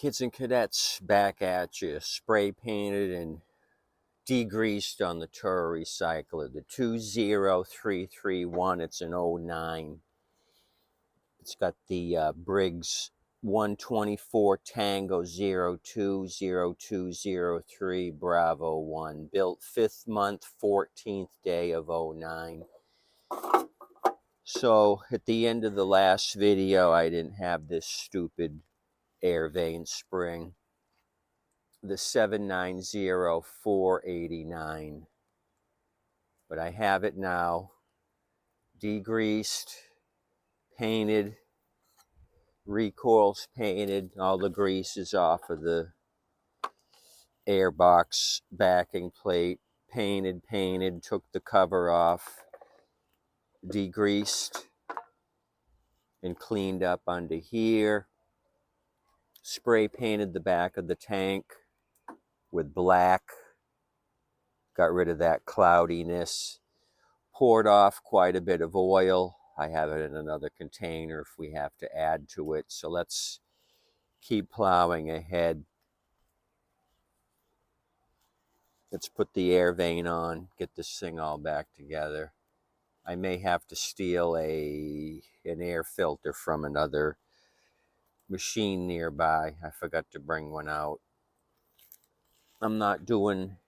Kids and cadets, back at you. Spray painted and degreased on the Toro Recycler. The 20331, it's an 09. It's got the Briggs 124 Tango 020203 Bravo 1. Built 5th month, 14th day of 09. So at the end of the last video, I didn't have this stupid air vane spring. The 790489, but I have it now, degreased, painted, recoils painted, all the grease is off of the airbox backing plate, painted, took the cover off, degreased and cleaned up under here, spray painted the back of the tank with black, got rid of that cloudiness, poured off quite a bit of oil. I have it in another container if we have to add to it. So let's keep plowing ahead. Let's put the air vane on, get this thing all back together. I may have to steal an air filter from another machine nearby. I forgot to bring one out. I'm not doing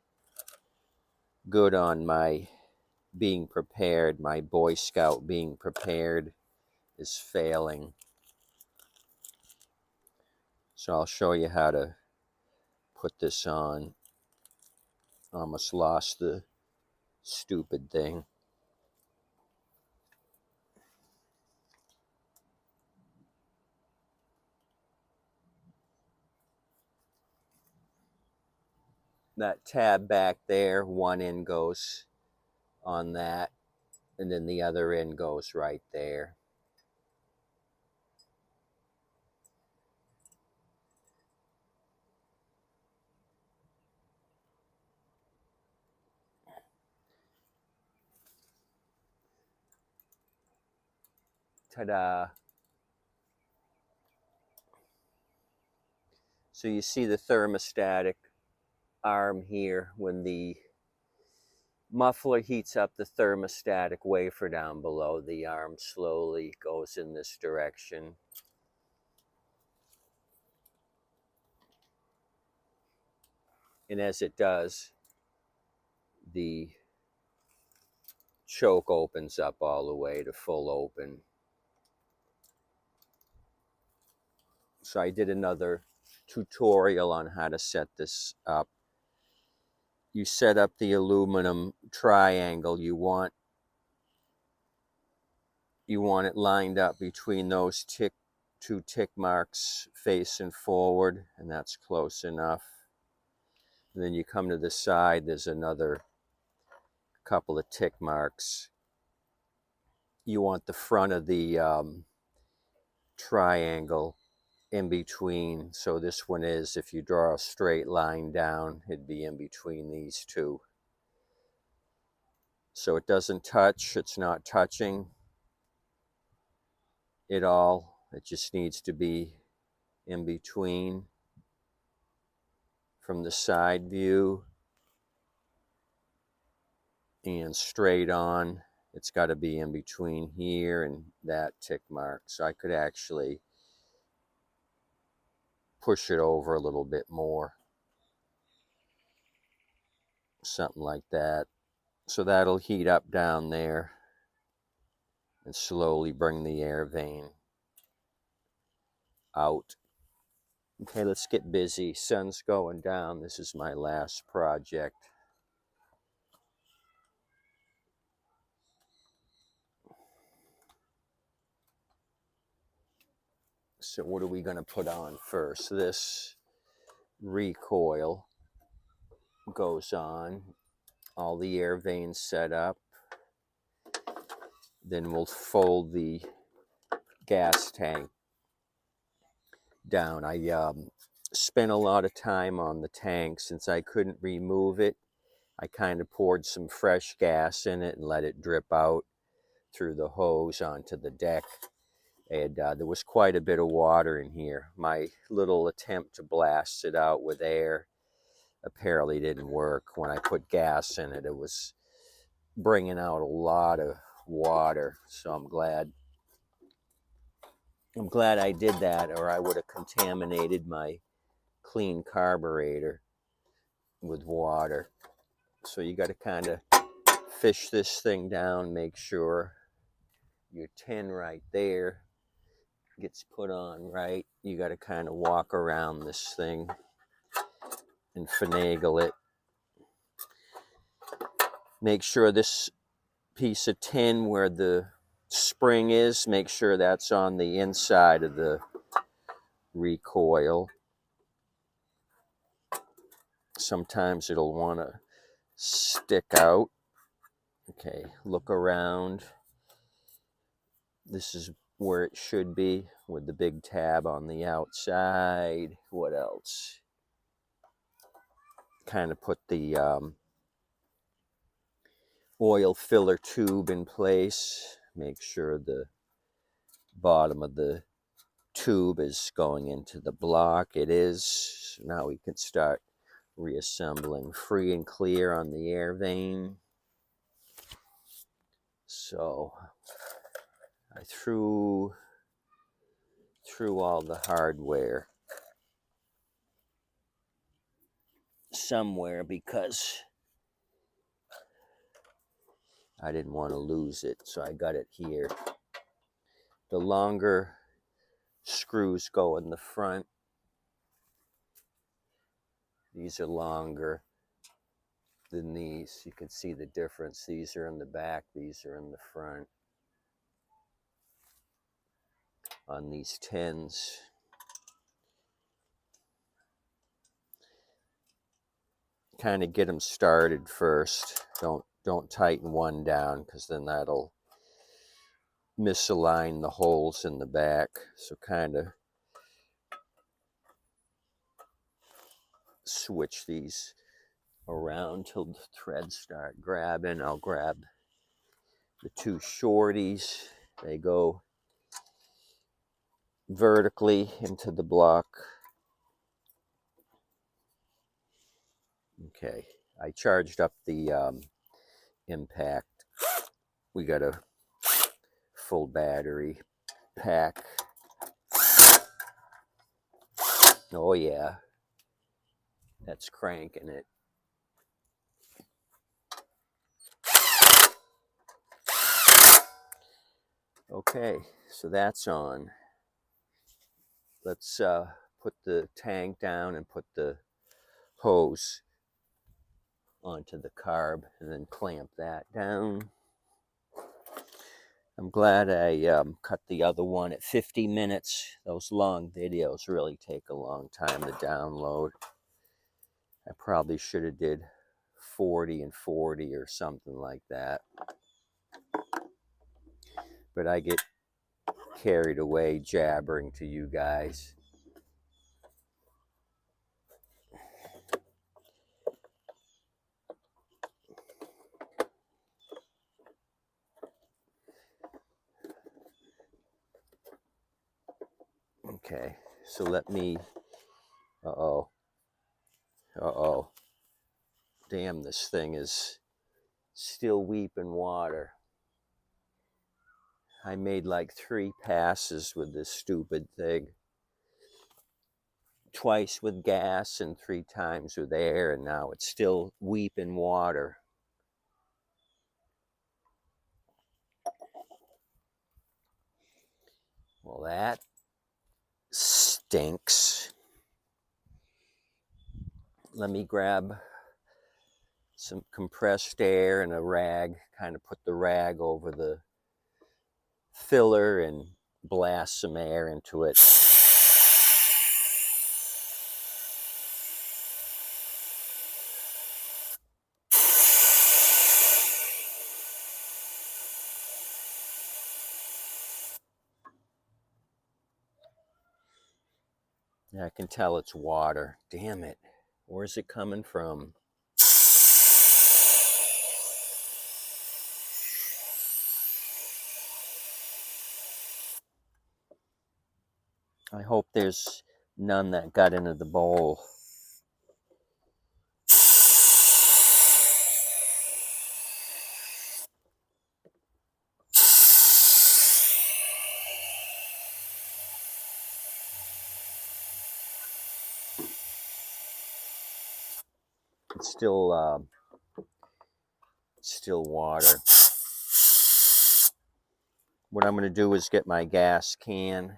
good on my being prepared. My Boy Scout being prepared is failing. So I'll show you how to put this on. Almost lost the stupid thing. That tab back there, one end goes on that, and then the other end goes right there. Ta-da! So you see the thermostatic arm here. When the muffler heats up the thermostatic wafer down below, the arm slowly goes in this direction. And as it does, the choke opens up all the way to full open. So I did another tutorial on how to set this up. You set up the aluminum triangle. You want it lined up between those two tick marks facing forward, and that's close enough. And then you come to the side, there's another couple of tick marks. You want the front of the triangle in between. So this one is, if you draw a straight line down, it'd be in between these two. So it doesn't touch, it's not touching it all. It just needs to be in between. From the side view and straight on, it's got to be in between here and that tick mark. So I could actually push it over a little bit more, something like that. So that'll heat up down there and slowly bring the air vane out. Okay, let's get busy. Sun's going down. This is my last project. So what are we going to put on first? This recoil goes on. All the air vanes set up. Then we'll fold the gas tank down. I spent a lot of time on the tank. Since I couldn't remove it, I kind of poured some fresh gas in it and let it drip out through the hose onto the deck. And there was quite a bit of water in here. My little attempt to blast it out with air apparently didn't work. When I put gas in it, it was bringing out a lot of water. So I'm glad I did that, or I would have contaminated my clean carburetor with water. So you got to kind of fish this thing down, make sure your tin right there gets put on right. You got to kind of walk around this thing and finagle it. Make sure this piece of tin where the spring is, make sure that's on the inside of the recoil. Sometimes it'll want to stick out. Okay, look around. This is where it should be with the big tab on the outside. What else? Kind of put the oil filler tube in place. Make sure the bottom of the tube is going into the block. It is. So now we can start reassembling. Free and clear on the air vane. So I threw all the hardware somewhere because I didn't want to lose it, so I got it here. The longer screws go in the front. These are longer than these. You can see the difference. These are in the back, these are in the front on these tins. Kind of get them started first. Don't tighten one down because then that'll misalign the holes in the back. So kind of switch these around till the threads start grabbing. I'll grab the two shorties. They go vertically into the block. Okay, I charged up the impact. We got a full battery pack. Oh yeah, that's cranking it. Okay, so that's on. Let's put the tank down and put the hose onto the carb and then clamp that down. I'm glad I cut the other one at 50 minutes. Those long videos really take a long time to download. I probably should have did 40 and 40 or something like that. But I get carried away jabbering to you guys. Okay, so let me, uh-oh. Damn, this thing is still weeping water. I made like 3 passes with this stupid thing. Twice with gas and 3 times with air, and now it's still weeping water. Well, that stinks. Let me grab some compressed air and a rag, kind of put the rag over the filler and blast some air into it. Yeah, I can tell it's water. Damn it. Where's it coming from? I hope there's none that got into the bowl. It's still water. What I'm going to do is get my gas can,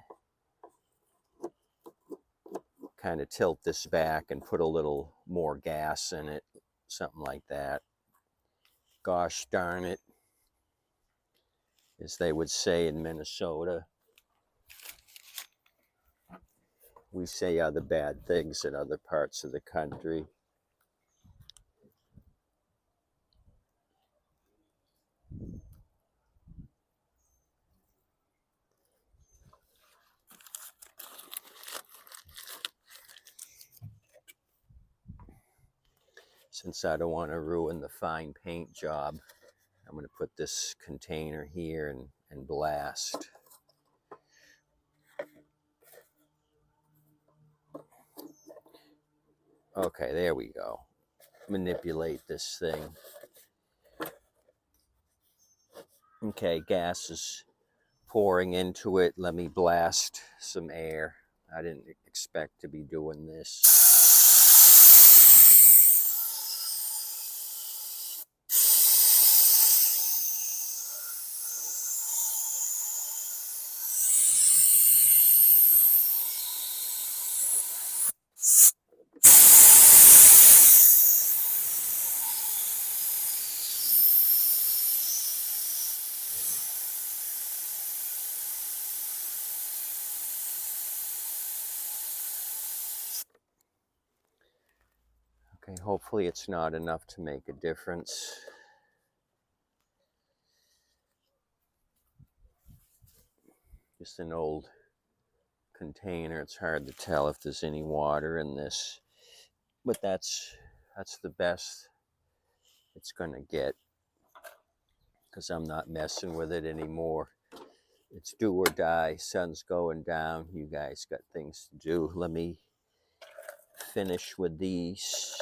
kind of tilt this back and put a little more gas in it, something like that. Gosh darn it, as they would say in Minnesota. We say other bad things in other parts of the country. Since I don't want to ruin the fine paint job, I'm going to put this container here and blast. Okay, there we go. Manipulate this thing. Okay, gas is pouring into it. Let me blast some air. I didn't expect to be doing this. Okay, hopefully it's not enough to make a difference. Just an old container. It's hard to tell if there's any water in this, but that's the best it's gonna get, because I'm not messing with it anymore. It's do or die. Sun's going down. You guys got things to do. Let me finish with these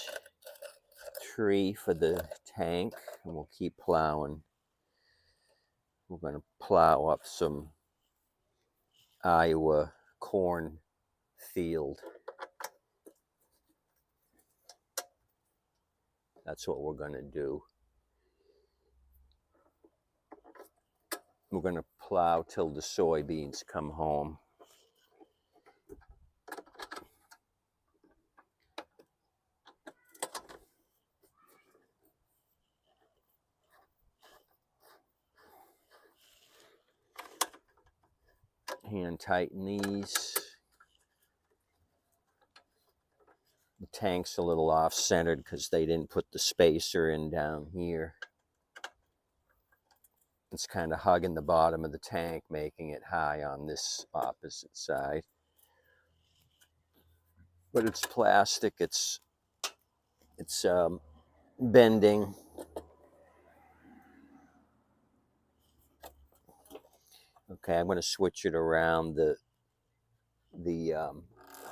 3 for the tank, and we'll keep plowing. We're going to plow up some Iowa corn field. That's what we're going to do. We're going to plow till the soybeans come home. Hand tighten these. The tank's a little off-centered because they didn't put the spacer in down here. It's kind of hugging the bottom of the tank, making it high on this opposite side. But it's plastic. It's bending. Okay, I'm going to switch it around. The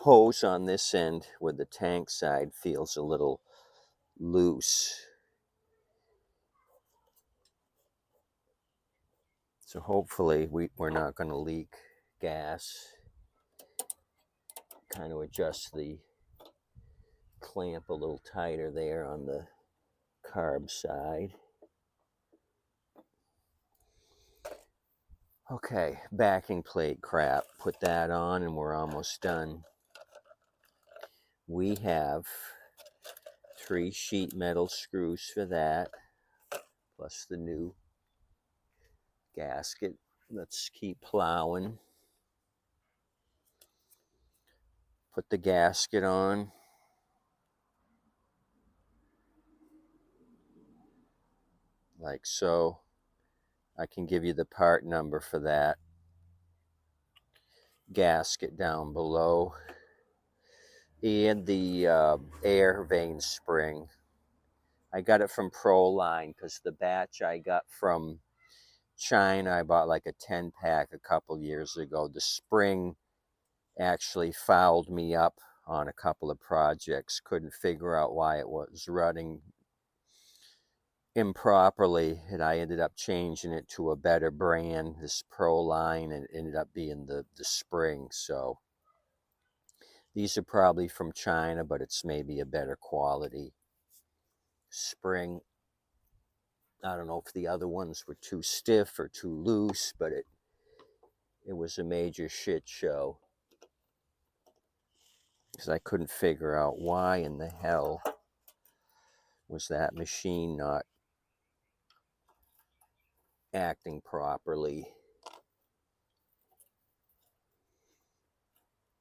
hose on this end where the tank side feels a little loose. So hopefully we're not going to leak gas. Kind of adjust the clamp a little tighter there on the carb side. Okay, backing plate crap. Put that on and we're almost done. We have 3 sheet metal screws for that, plus the new gasket. Let's keep plowing. Put the gasket on. Like so. I can give you the part number for that gasket down below. And the air vane spring. I got it from Proline because the batch I got from China, I bought like a 10-pack a couple years ago. The spring actually fouled me up on a couple of projects. Couldn't figure out why it was running improperly, and I ended up changing it to a better brand, this Pro line, and it ended up being the spring. So these are probably from China, but it's maybe a better quality spring. I don't know if the other ones were too stiff or too loose, but it was a major shit show because I couldn't figure out why in the hell was that machine not acting properly.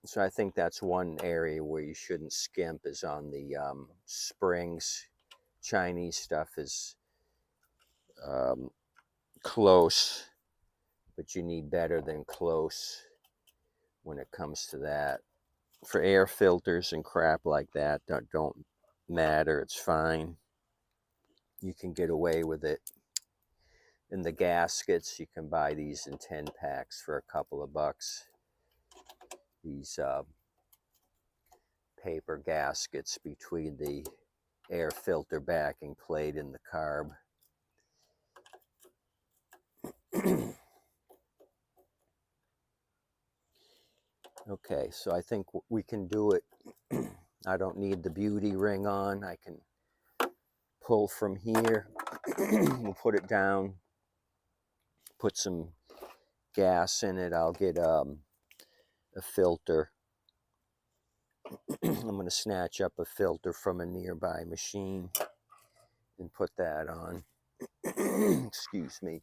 So I think that's one area where you shouldn't skimp, is on the springs. Chinese stuff is close, but you need better than close when it comes to that. For air filters and crap like that, don't matter. It's fine. You can get away with it. In the gaskets, you can buy these in 10 packs for a couple of bucks. These paper gaskets between the air filter backing plate and the carb. Okay, so I think we can do it. I don't need the beauty ring on. I can pull from here. We'll put it down, put some gas in it. I'll get a filter. I'm going to snatch up a filter from a nearby machine and put that on. Excuse me.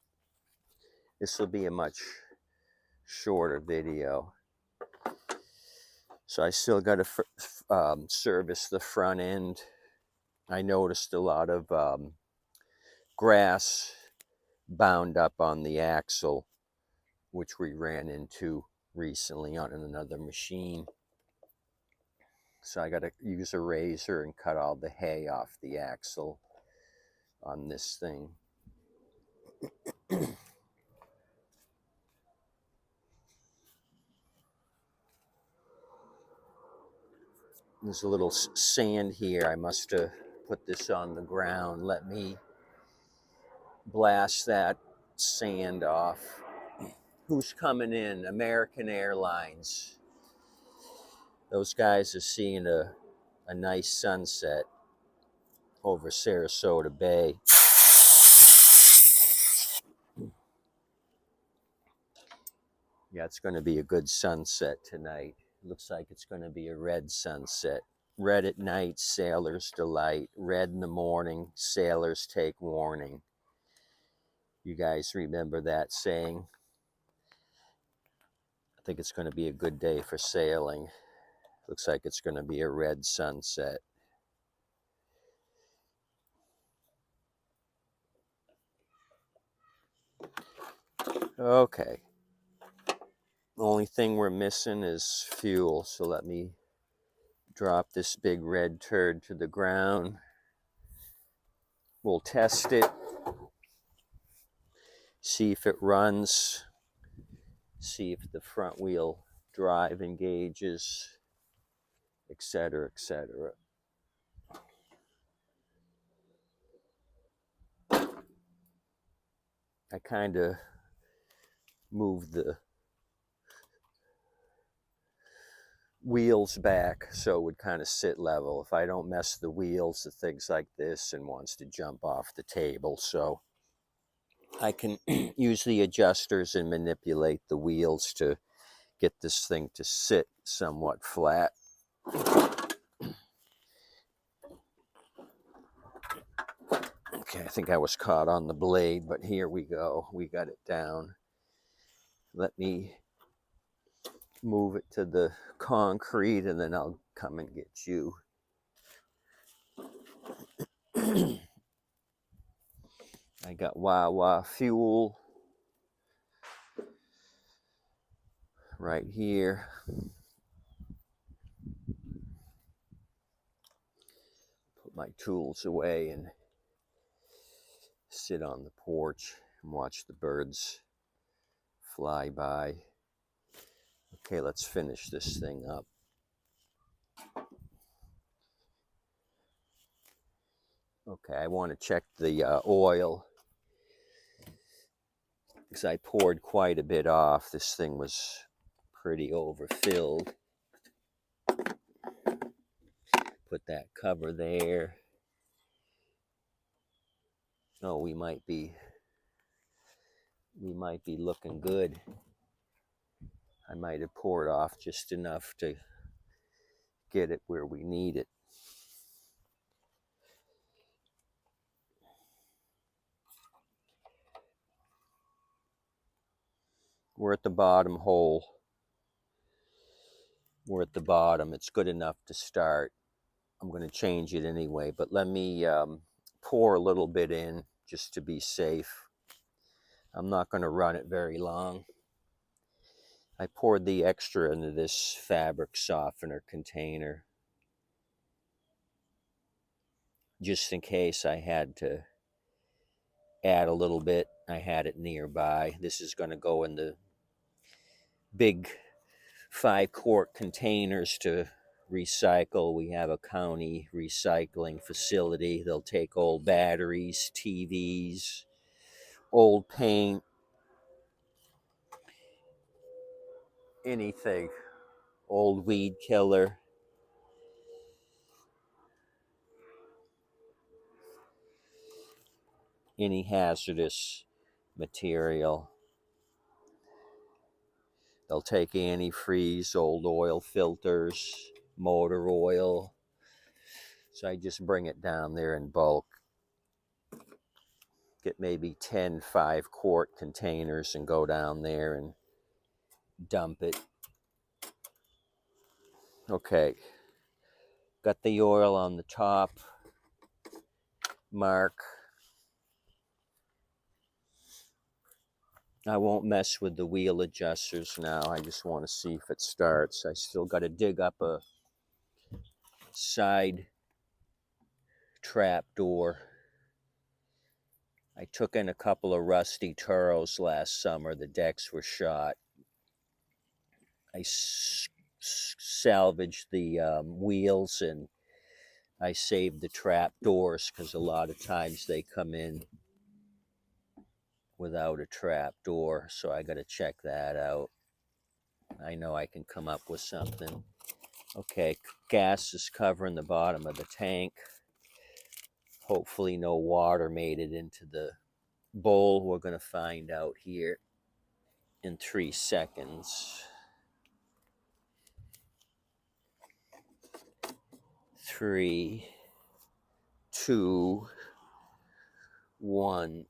This will be a much shorter video. So I still got to service the front end. I noticed a lot of grass bound up on the axle, which we ran into recently on another machine. So I got to use a razor and cut all the hay off the axle on this thing. There's a little sand here. I must have put this on the ground. Let me blast that sand off. Who's coming in? American Airlines. Those guys are seeing a nice sunset over Sarasota Bay. Yeah, it's going to be a good sunset tonight. Looks like it's going to be a red sunset. Red at night, sailors delight. Red in the morning, sailors take warning. You guys remember that saying? I think it's going to be a good day for sailing. Looks like it's going to be a red sunset. Okay. The only thing we're missing is fuel, so let me drop this big red turd to the ground. We'll test it, see if it runs, see if the front wheel drive engages, etc., etc. I kind of moved the wheels back so it would kind of sit level. If I don't mess the wheels, the thing's like this and wants to jump off the table. So I can use the adjusters and manipulate the wheels to get this thing to sit somewhat flat. Okay, I think I was caught on the blade, but here we go. We got it down. Let me move it to the concrete and then I'll come and get you. I got Wawa fuel right here. Put my tools away and sit on the porch and watch the birds fly by. Okay, let's finish this thing up. Okay, I want to check the oil because I poured quite a bit off. This thing was pretty overfilled. Put that cover there. Oh, we might be looking good. I might have poured off just enough to get it where we need it. We're at the bottom hole. We're at the bottom. It's good enough to start. I'm going to change it anyway, but let me pour a little bit in just to be safe. I'm not going to run it very long. I poured the extra into this fabric softener container just in case I had to add a little bit. I had it nearby. This is going to go in the big 5-quart containers to recycle. We have a county recycling facility. They'll take old batteries, TVs, old paint, anything, old weed killer, any hazardous material. They'll take antifreeze, old oil filters, motor oil. So I just bring it down there in bulk. Get maybe 10 5-quart containers and go down there and dump it. Okay, got the oil on the top mark. I won't mess with the wheel adjusters now. I just want to see if it starts. I still got to dig up a side trap door. I took in a couple of rusty Toros last summer. The decks were shot. I salvaged the wheels and I saved the trap doors because a lot of times they come in without a trap door. So I got to check that out. I know I can come up with something. Okay, gas is covering the bottom of the tank. Hopefully no water made it into the bowl. We're going to find out here in 3 seconds. 3, 2, 1.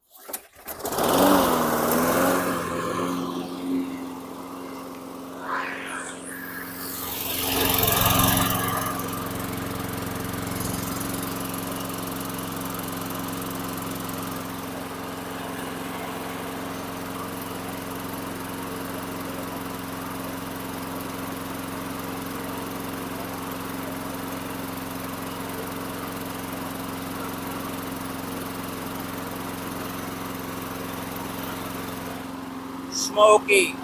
Smoky.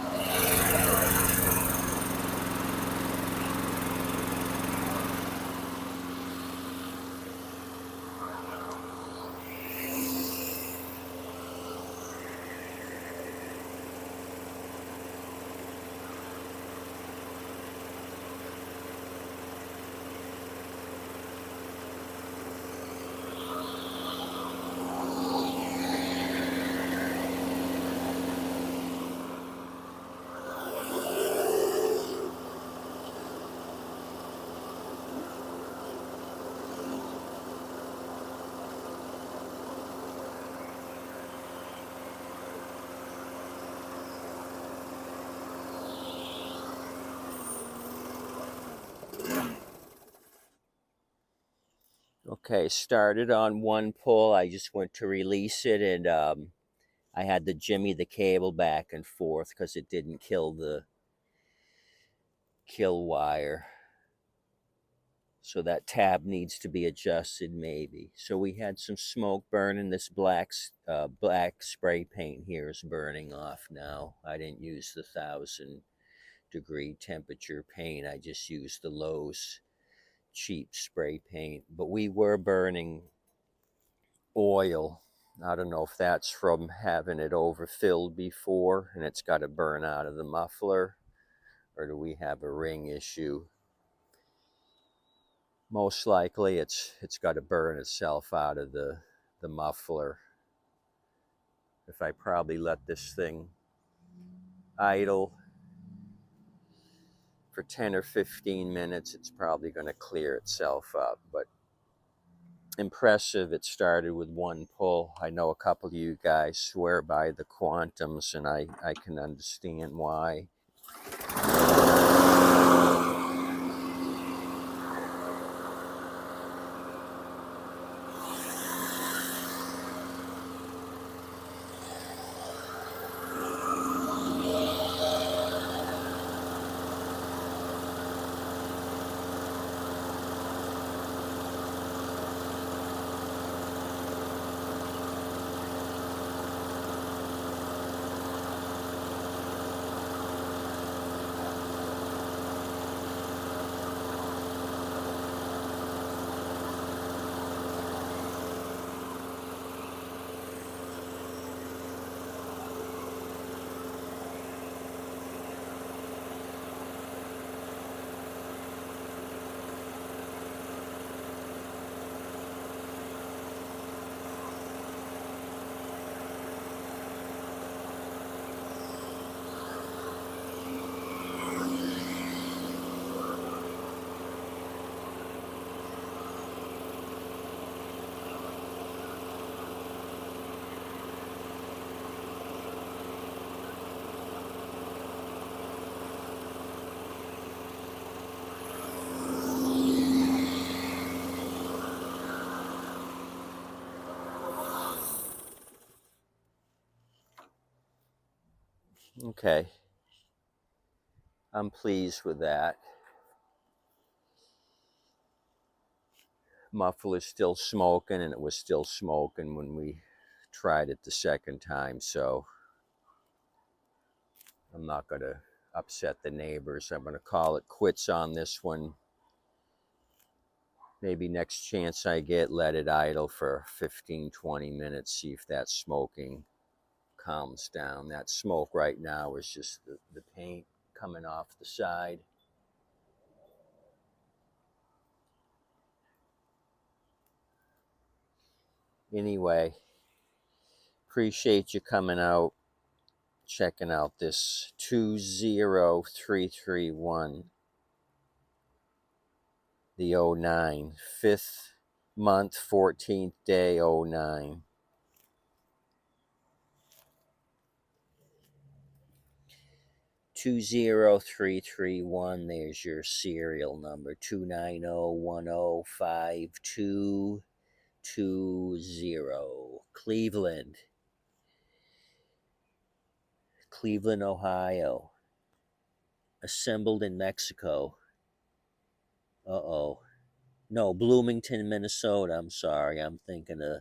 Okay, started on one pull. I just went to release it and I had to jimmy the cable back and forth because it didn't kill the kill wire. So that tab needs to be adjusted maybe. So we had some smoke burning. This black spray paint here is burning off now. I didn't use the 1000 degree temperature paint. I just used the Lowe's cheap spray paint. But we were burning oil. I don't know if that's from having it overfilled before and it's got to burn out of the muffler, or do we have a ring issue? Most likely it's got to burn itself out of the muffler. If I probably let this thing idle for 10 or 15 minutes, it's probably going to clear itself up. But impressive, it started with one pull. I know a couple of you guys swear by the quantums, and I can understand why. Okay, I'm pleased with that. Muffler's still smoking, and it was still smoking when we tried it the second time, so I'm not going to upset the neighbors. I'm going to call it quits on this one. Maybe next chance I get, let it idle for 15-20 minutes, see if that smoking calms down. That smoke right now is just the paint coming off the side. Anyway, appreciate you coming out, checking out this 20331, the 09, 5th month, 14th day, 09. 20331, there's your serial number, 290105220, Cleveland, Ohio. Assembled in Mexico. No, Bloomington, Minnesota. I'm sorry, I'm thinking of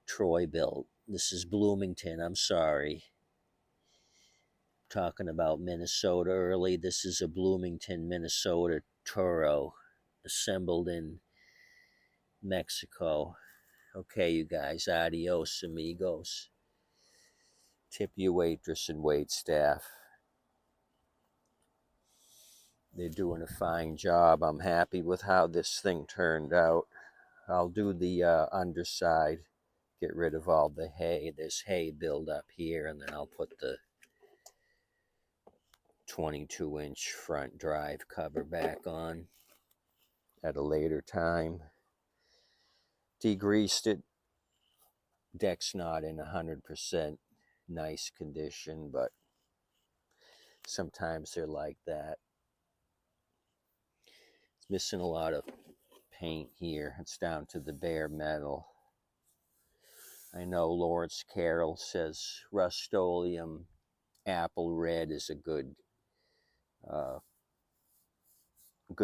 Troy-Bilt. This is Bloomington, I'm sorry. Talking about Minnesota early. This is a Bloomington, Minnesota Toro, assembled in Mexico. Okay, you guys, adios, amigos. Tip your waitress and wait staff. They're doing a fine job. I'm happy with how this thing turned out. I'll do the underside, get rid of all the hay. There's hay build up here, and then I'll put the 22-inch front drive cover back on at a later time. Degreased it. Deck's not in 100% nice condition, but sometimes they're like that. It's missing a lot of paint here. It's down to the bare metal. I know Lawrence Carroll says Rust-Oleum Apple Red is a good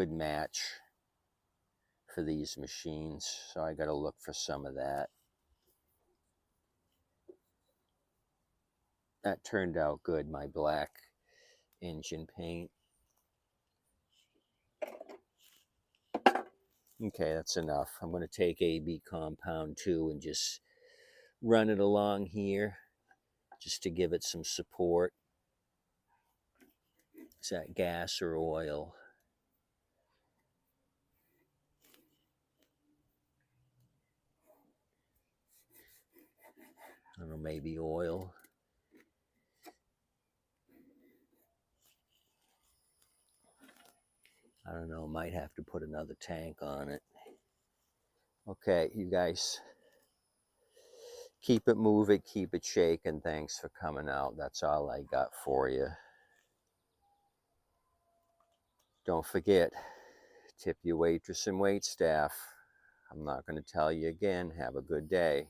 match for these machines, so I got to look for some of that. That turned out good, my black engine paint. Okay, that's enough. I'm going to take AB compound 2 and just run it along here just to give it some support. Is that gas or oil? I don't know, maybe oil. I don't know, might have to put another tank on it. Okay, you guys, keep it moving, keep it shaking. Thanks for coming out. That's all I got for you. Don't forget, tip your waitress and wait staff. I'm not going to tell you again. Have a good day.